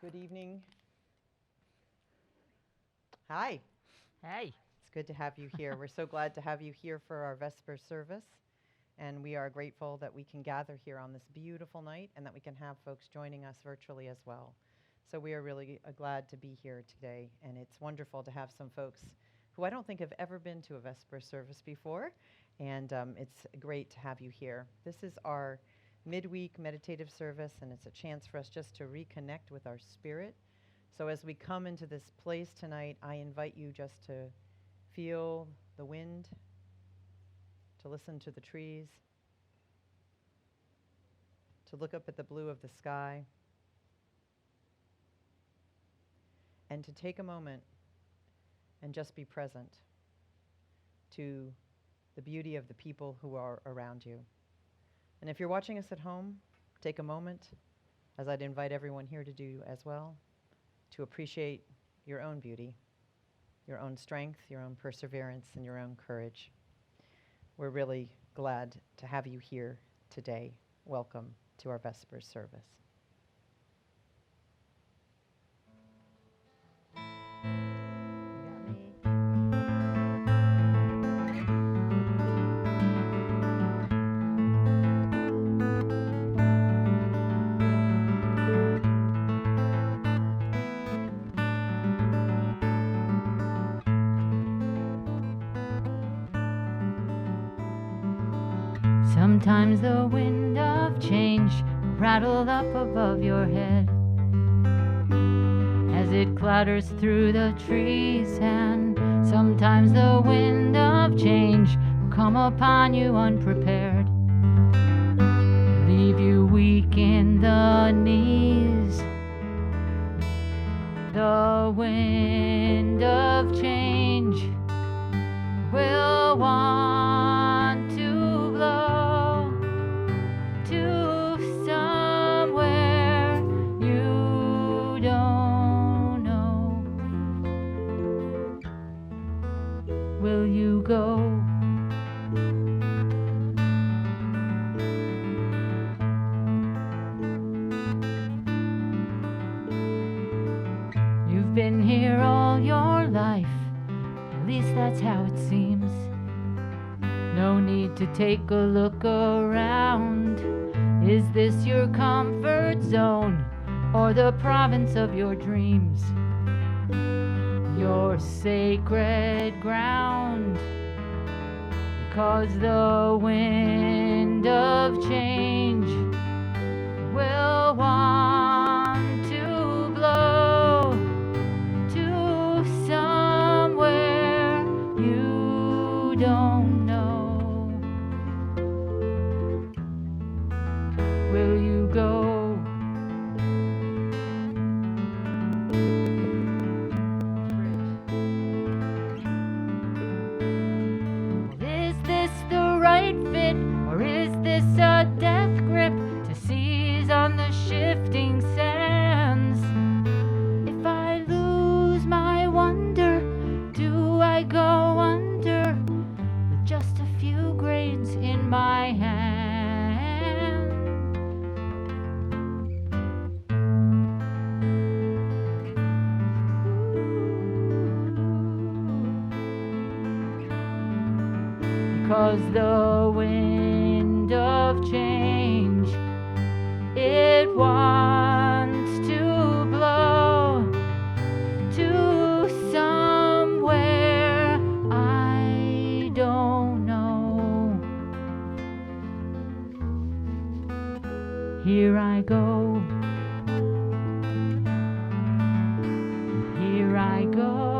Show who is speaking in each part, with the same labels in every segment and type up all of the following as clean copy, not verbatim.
Speaker 1: Good evening. Hi.
Speaker 2: Hey.
Speaker 1: It's good to have you here. We're so glad to have you here for our Vespers service. And we are grateful that we can gather here on this beautiful night and that we can have folks joining us virtually as well. So we are really glad to be here today. And it's wonderful to have some folks who I don't think have ever been to a Vespers service before. And it's great to have you here. This is our midweek meditative service, and it's a chance for us just to reconnect with our spirit. So as we come into this place tonight, I invite you just to feel the wind, to listen to the trees, to look up at the blue of the sky, and to take a moment and just be present to the beauty of the people who are around you. And if you're watching us at home, take a moment, as I'd invite everyone here to do as well, to appreciate your own beauty, your own strength, your own perseverance, and your own courage. We're really glad to have you here today. Welcome to our Vespers service. You got me?
Speaker 2: Sometimes the wind of change rattled up above your head as it clatters through the trees, and sometimes the wind of change will come upon you unprepared, leave you weak in the knees. The wind of change will want to blow to somewhere you don't know. Will you go? You've been here all your life, at least that's how it seems. No need to take a look around. Is this your comfort zone or the province of your dreams? Your sacred ground. Because the wind of change will want to blow to somewhere you don't know. Will you go? Is this the right fit, or is this a death grip to seize on the shifting sands? If I lose my wonder, do I go under with just a few grains in my hand? Because the wind of change, it wants to blow to somewhere I don't know. Here I go. Here I go.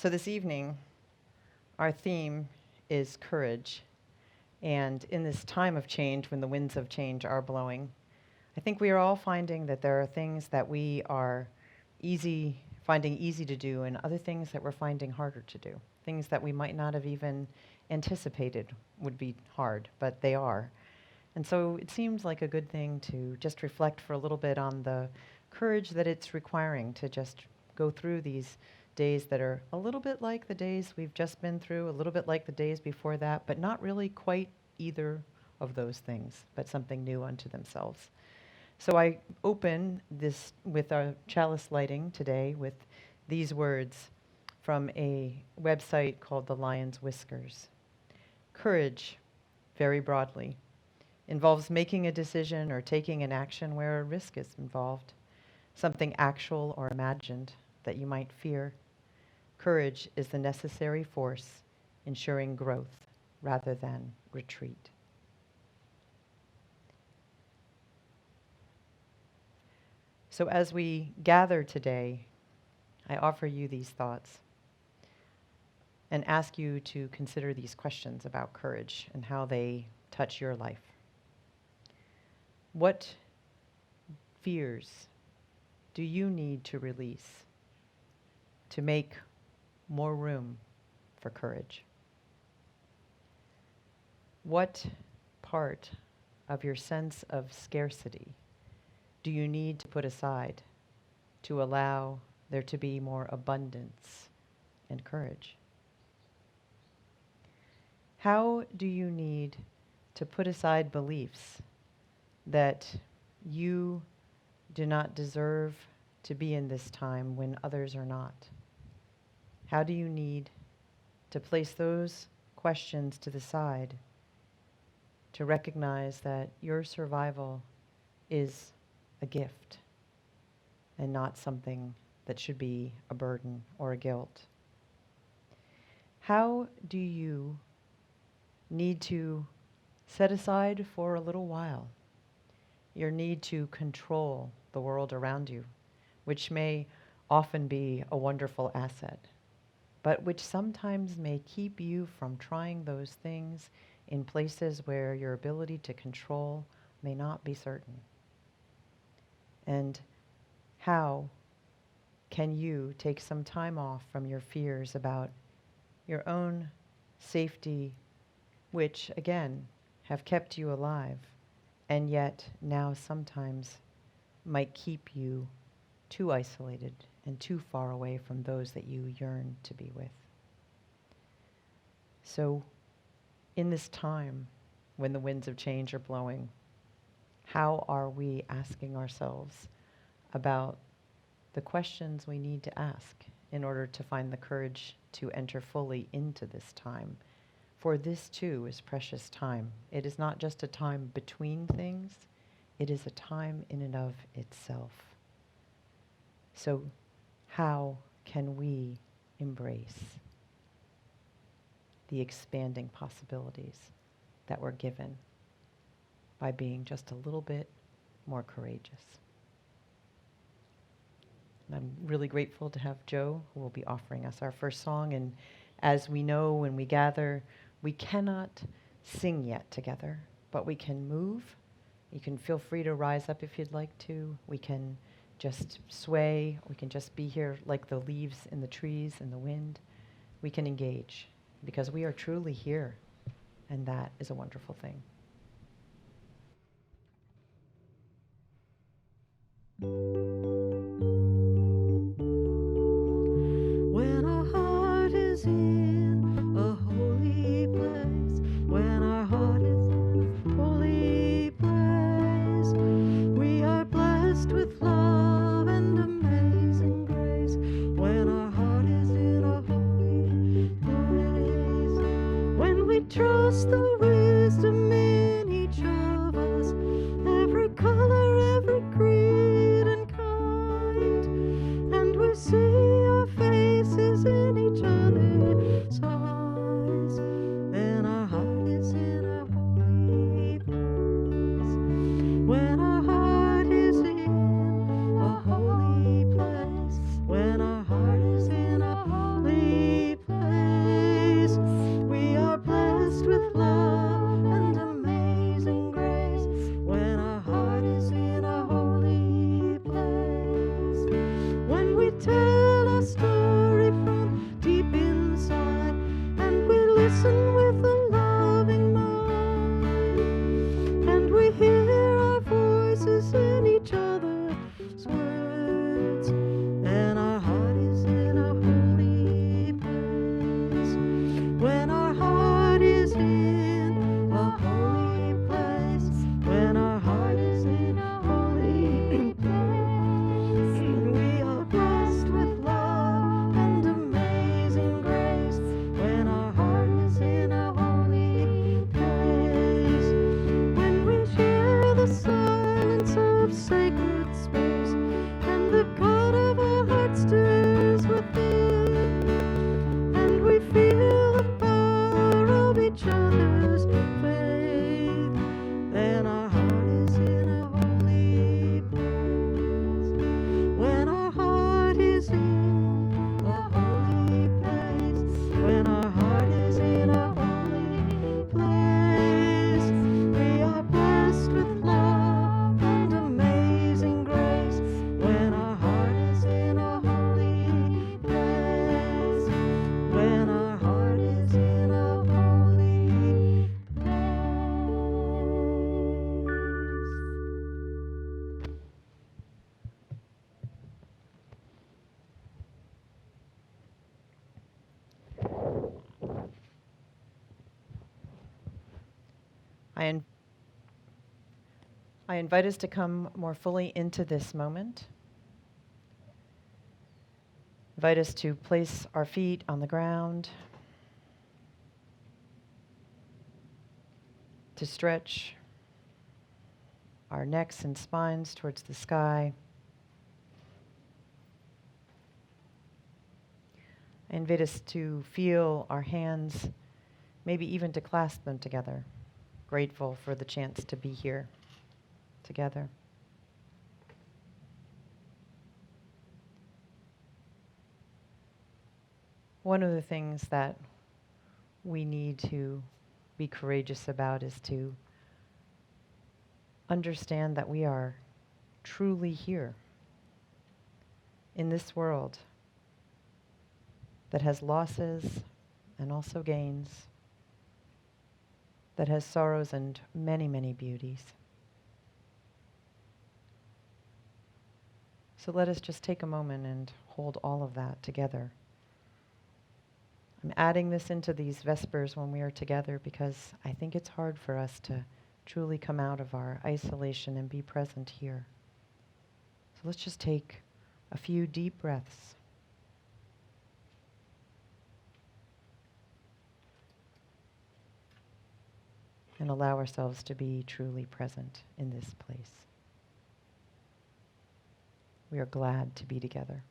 Speaker 1: So this evening, our theme is courage. And in this time of change, when the winds of change are blowing, I think we are all finding that there are things that we are finding easy to do, and other things that we're finding harder to do. Things that we might not have even anticipated would be hard, but they are. And so it seems like a good thing to just reflect for a little bit on the courage that it's requiring to just go through these days that are a little bit like the days we've just been through, a little bit like the days before that, but not really quite either of those things, but something new unto themselves. So I open this with our chalice lighting today with these words from a website called The Lion's Whiskers. Courage, very broadly, involves making a decision or taking an action where a risk is involved, something actual or imagined that you might fear. Courage is the necessary force ensuring growth rather than retreat. So as we gather today, I offer you these thoughts and ask you to consider these questions about courage and how they touch your life. What fears do you need to release to make more room for courage? What part of your sense of scarcity do you need to put aside to allow there to be more abundance and courage? How do you need to put aside beliefs that you do not deserve to be in this time when others are not? How do you need to place those questions to the side to recognize that your survival is a gift and not something that should be a burden or a guilt? How do you need to set aside for a little while your need to control the world around you, which may often be a wonderful asset, but which sometimes may keep you from trying those things in places where your ability to control may not be certain? And how can you take some time off from your fears about your own safety, which, again, have kept you alive, and yet now sometimes might keep you too isolated and too far away from those that you yearn to be with? So, in this time when the winds of change are blowing, how are we asking ourselves about the questions we need to ask in order to find the courage to enter fully into this time? For this too is precious time. It is not just a time between things, it is a time in and of itself. So how can we embrace the expanding possibilities that we're given by being just a little bit more courageous? And I'm really grateful to have Joe, who will be offering us our first song. And as we know, when we gather, we cannot sing yet together, but we can move. You can feel free to rise up if you'd like to. We can just sway. We can just be here like the leaves in the trees and the wind. We can engage because we are truly here, and that is a wonderful thing.
Speaker 3: When our heart is in a holy place, when our heart is in a holy place, we are blessed with love and amazing grace. When our heart is in a holy place, when we trust the wisdom in each of us, every color, every creed and kind, and we see our faces in each other's eyes, and our heart is in a holy place. When our heart is in a holy place, when our heart is in a holy place, we are blessed with love each other's faith, then our heart is in a holy place. When our heart is in a holy place, when our heart is in a holy place, we are blessed with love and amazing grace. When our heart is in a holy place, when our heart is in a holy place.
Speaker 1: I invite us to come more fully into this moment. Invite us to place our feet on the ground, to stretch our necks and spines towards the sky. I invite us to feel our hands, maybe even to clasp them together, grateful for the chance to be here together. One of the things that we need to be courageous about is to understand that we are truly here in this world that has losses and also gains, that has sorrows and many, many beauties. So let us just take a moment and hold all of that together. I'm adding this into these Vespers when we are together because I think it's hard for us to truly come out of our isolation and be present here. So let's just take a few deep breaths. And allow ourselves to be truly present in this place. We are glad to be together.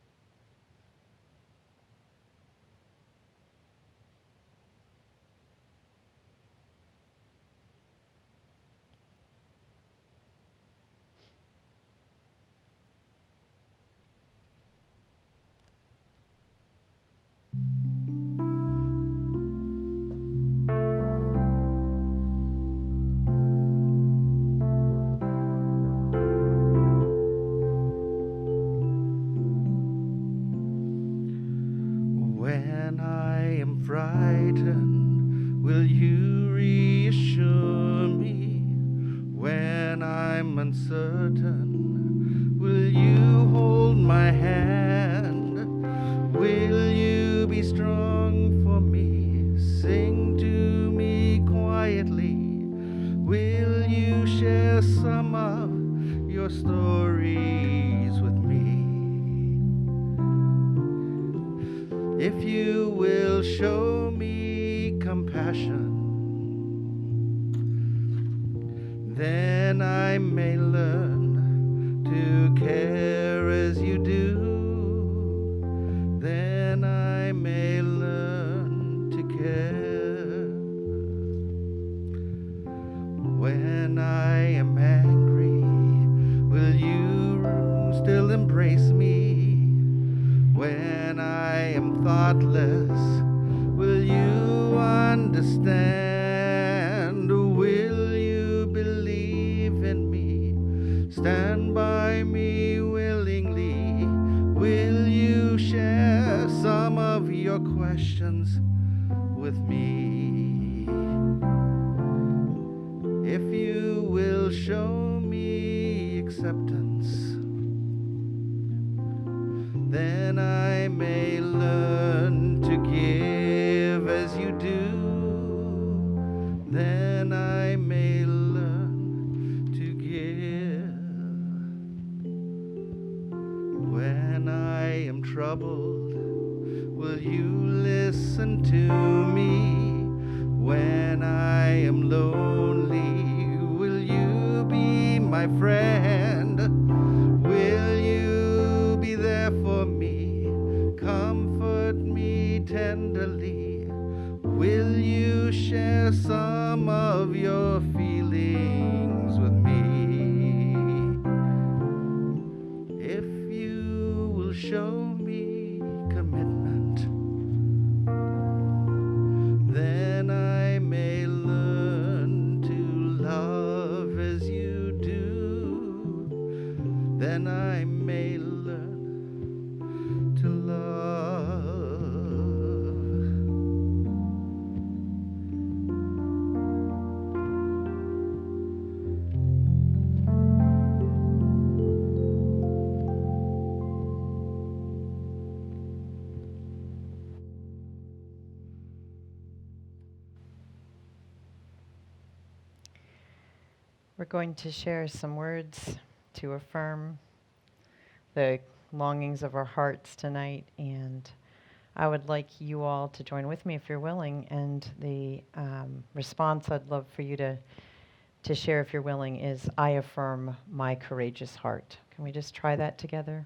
Speaker 4: When I am frightened, will you reassure me? When I'm uncertain, will you hold my hand? Will you be strong for me? Sing to me quietly. Will you share some of your stories with me? If you will show me compassion, then I may learn to care as you do. Then I may learn to care. When I am angry, will you still embrace me? When I am thoughtless, will you understand? Will you believe in me? Stand by me willingly. Will you share some of your questions with me? If you will show me acceptance, then I may learn to give as you do. Then I may learn to give. When I am troubled, will you listen to me? When I am lonely, will you be my friend? Will you be there for me? Comfort me tenderly. Will you share some of your feelings with me. If you will show me commitment, then I may learn to love as you do. Then I may learn to love.
Speaker 1: We're going to share some words to affirm the longings of our hearts tonight, and I would like you all to join with me if you're willing. And the response I'd love for you to share, if you're willing, is I affirm my courageous heart. Can we just try that together?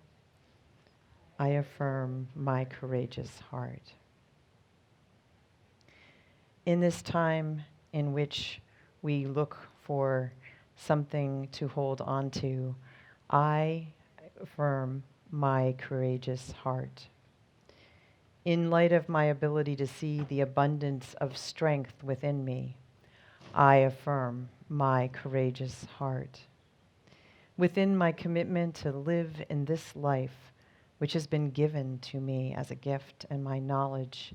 Speaker 1: I affirm my courageous heart. In this time in which we look for something to hold on to, I affirm my courageous heart. In light of my ability to see the abundance of strength within me, I affirm my courageous heart. Within my commitment to live in this life, which has been given to me as a gift, and my knowledge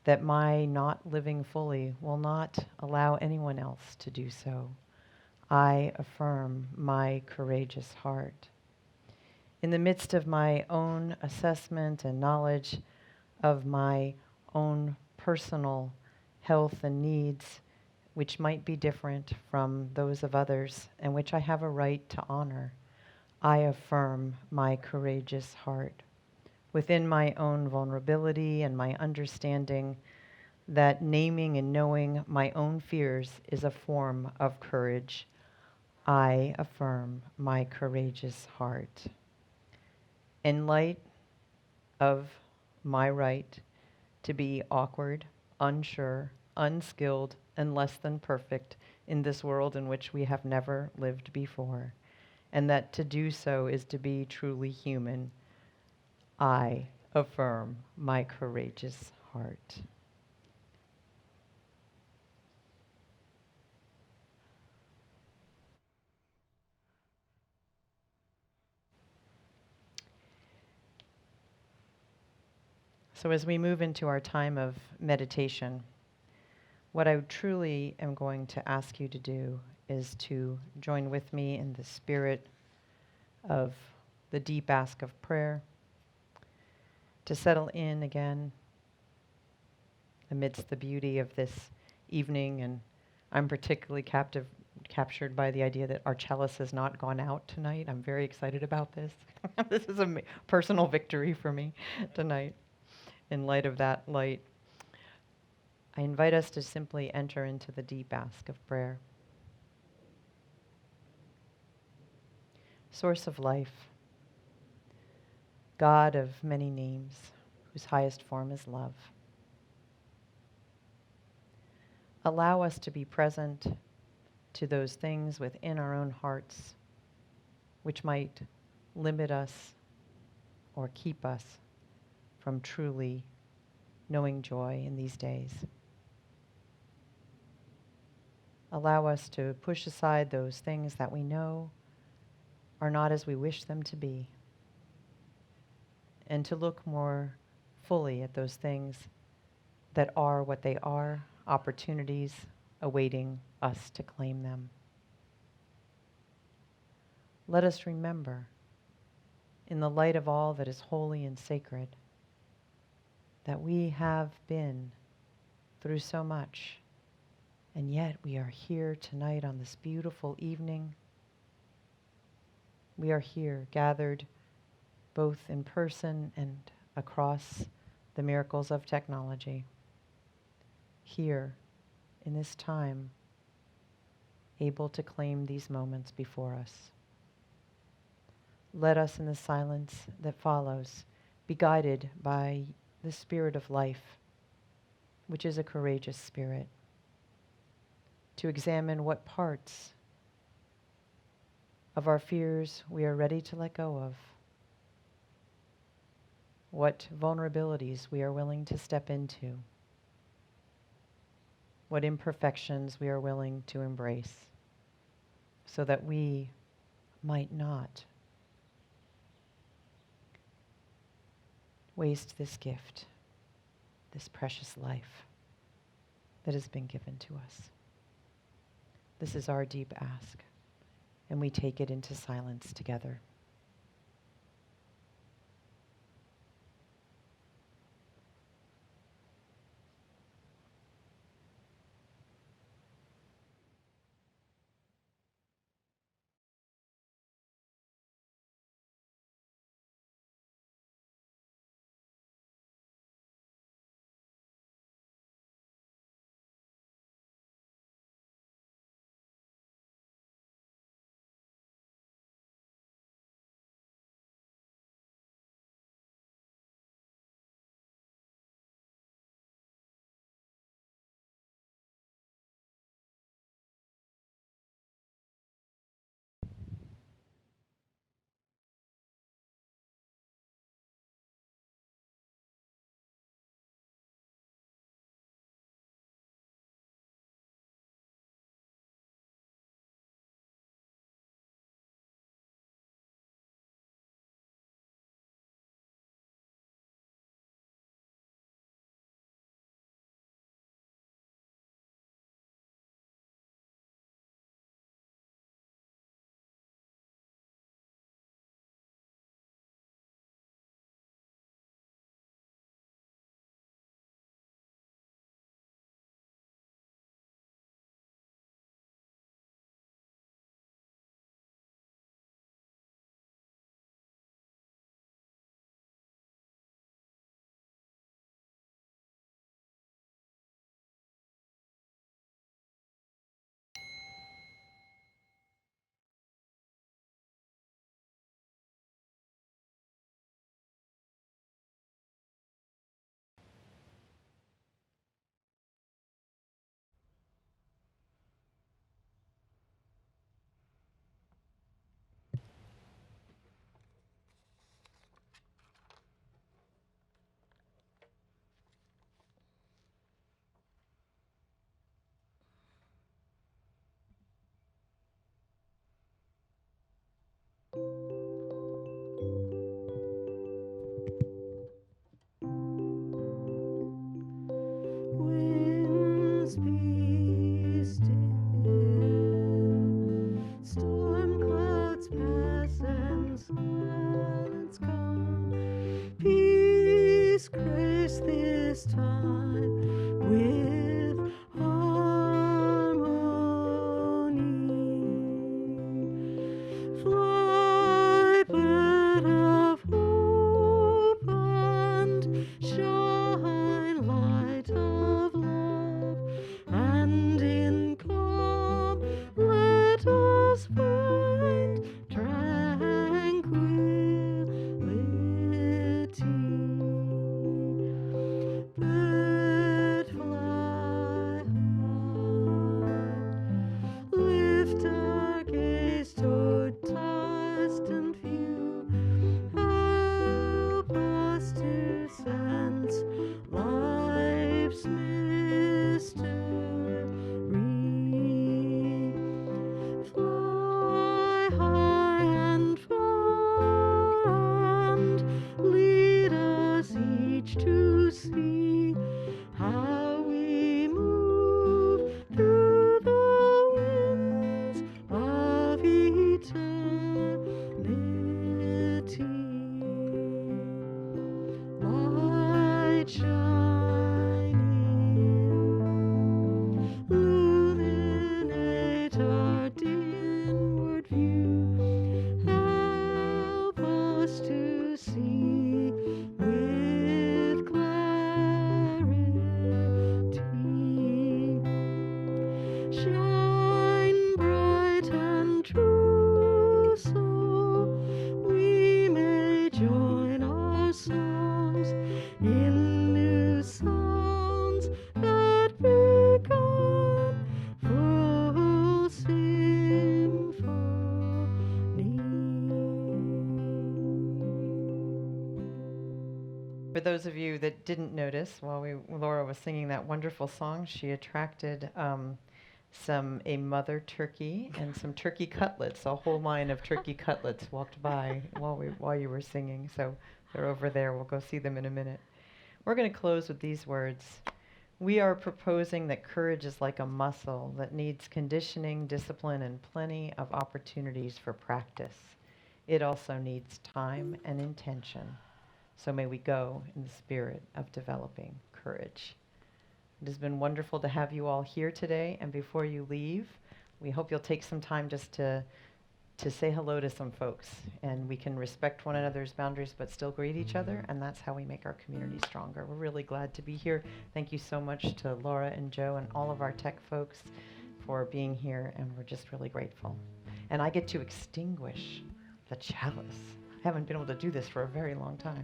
Speaker 1: that my not living fully will not allow anyone else to do so, I affirm my courageous heart. In the midst of my own assessment and knowledge of my own personal health and needs, which might be different from those of others, and which I have a right to honor, I affirm my courageous heart. Within my own vulnerability and my understanding that naming and knowing my own fears is a form of courage, I affirm my courageous heart. In light of my right to be awkward, unsure, unskilled, and less than perfect in this world in which we have never lived before, and that to do so is to be truly human, I affirm my courageous heart. So as we move into our time of meditation, what I truly am going to ask you to do is to join with me in the spirit of the deep ask of prayer, to settle in again amidst the beauty of this evening. And I'm particularly captured by the idea that our cellist has not gone out tonight. I'm very excited about this. This is a personal victory for me tonight. In light of that light, I invite us to simply enter into the deep ask of prayer. Source of life, God of many names, whose highest form is love. Allow us to be present to those things within our own hearts which might limit us or keep us from truly knowing joy in these days. Allow us to push aside those things that we know are not as we wish them to be, and to look more fully at those things that are what they are, opportunities awaiting us to claim them. Let us remember, in the light of all that is holy and sacred, that we have been through so much, and yet we are here tonight on this beautiful evening. We are here gathered both in person and across the miracles of technology, here in this time, able to claim these moments before us. Let us, in the silence that follows, be guided by the spirit of life, which is a courageous spirit. to examine what parts of our fears we are ready to let go of, what vulnerabilities we are willing to step into, what imperfections we are willing to embrace, so that we might not waste this gift, this precious life that has been given to us. This is our deep ask, and we take it into silence together.
Speaker 3: Winds be still, storm clouds pass and silence come. Peace grace this time with harmony. Fly, bird of hope, and shine, light of love, and in calm let us find tranquility. Bird fly high, lift our gaze toward distant view, help us to sense life's mystery. Fly high and far, and lead us each to see how we move through the winds of eternity. Light shining
Speaker 1: those of you that didn't notice, while Laura was singing that wonderful song, she attracted a mother turkey and some turkey cutlets. A whole line of turkey cutlets walked by while you were singing. So they're over there. We'll go see them in a minute. We're going to close with these words. We are proposing that courage is like a muscle that needs conditioning, discipline, and plenty of opportunities for practice. It also needs time and intention. So may we go in the spirit of developing courage. It has been wonderful to have you all here today. And before you leave, we hope you'll take some time just to say hello to some folks. And we can respect one another's boundaries, but still greet each other. And that's how we make our community stronger. We're really glad to be here. Thank you so much to Laura and Joe and all of our tech folks for being here. And we're just really grateful. And I get to extinguish the chalice. I haven't been able to do this for a very long time.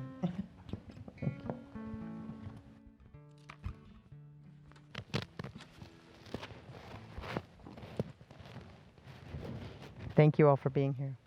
Speaker 1: Thank you all for being here.